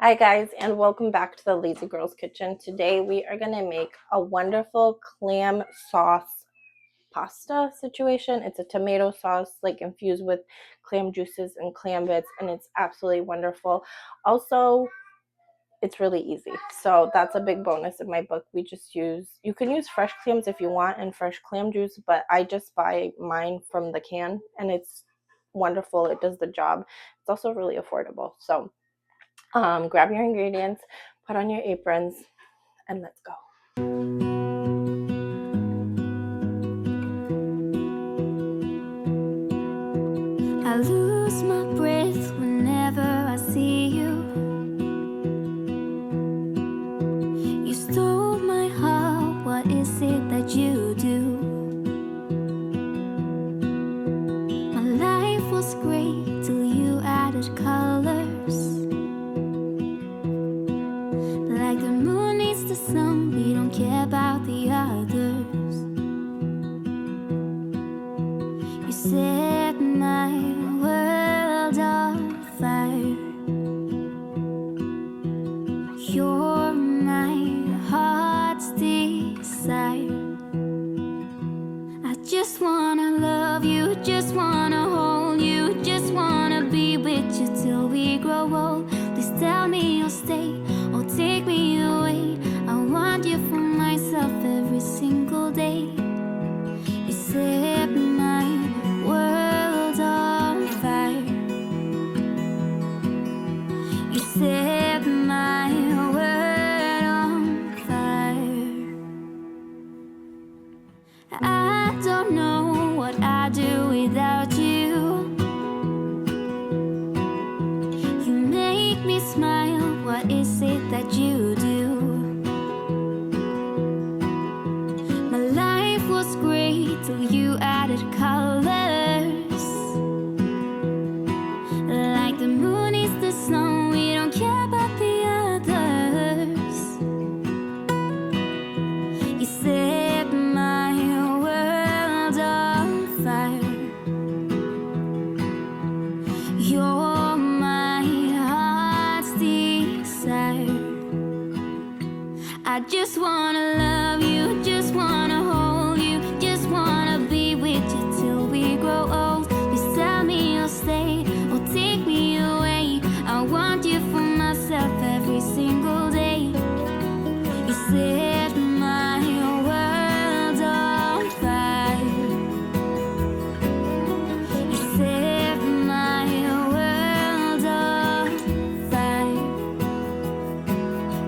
Hi guys, and welcome back to the Lazy Girls Kitchen. Today we are going to make a wonderful clam sauce pasta situation. It's a tomato sauce like infused with clam juices and clam bits, and it's absolutely wonderful. Also, it's really easy. So that's a big bonus in my book. You can use fresh clams if you want and fresh clam juice, but I just buy mine from the can and it's wonderful. It does the job. It's also really affordable. So grab your ingredients, put on your aprons, and let's go. I lose my breath whenever I see you. You stole my heart, what is it that you do? My life was great till you added colors. Like the moon needs the sun, we don't care about the others. You set my world on fire. You're my heart's desire. I just wanna love you, just wanna hold you, just wanna be with you till we grow old. Please tell me you'll stay or take me away. I want you for myself every single day. You set my world on fire. You set my world on fire. I don't know what I'd do without you. You make me smile, what is it that you do? My life was great till you added colors. Like the moon is the sun, we don't care about the others. You set my world on fire. You're my heart's desire. I just wanna love you, just wanna hold you, just wanna be with you till we grow old. Please tell me you'll stay or take me away. I want you for myself every single day. You set my world on fire. You set my world on fire.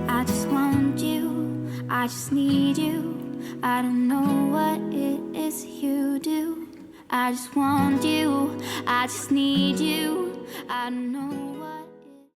I just want you, I just need you. I don't know what it is you do. I just want you, I just need you. I don't know what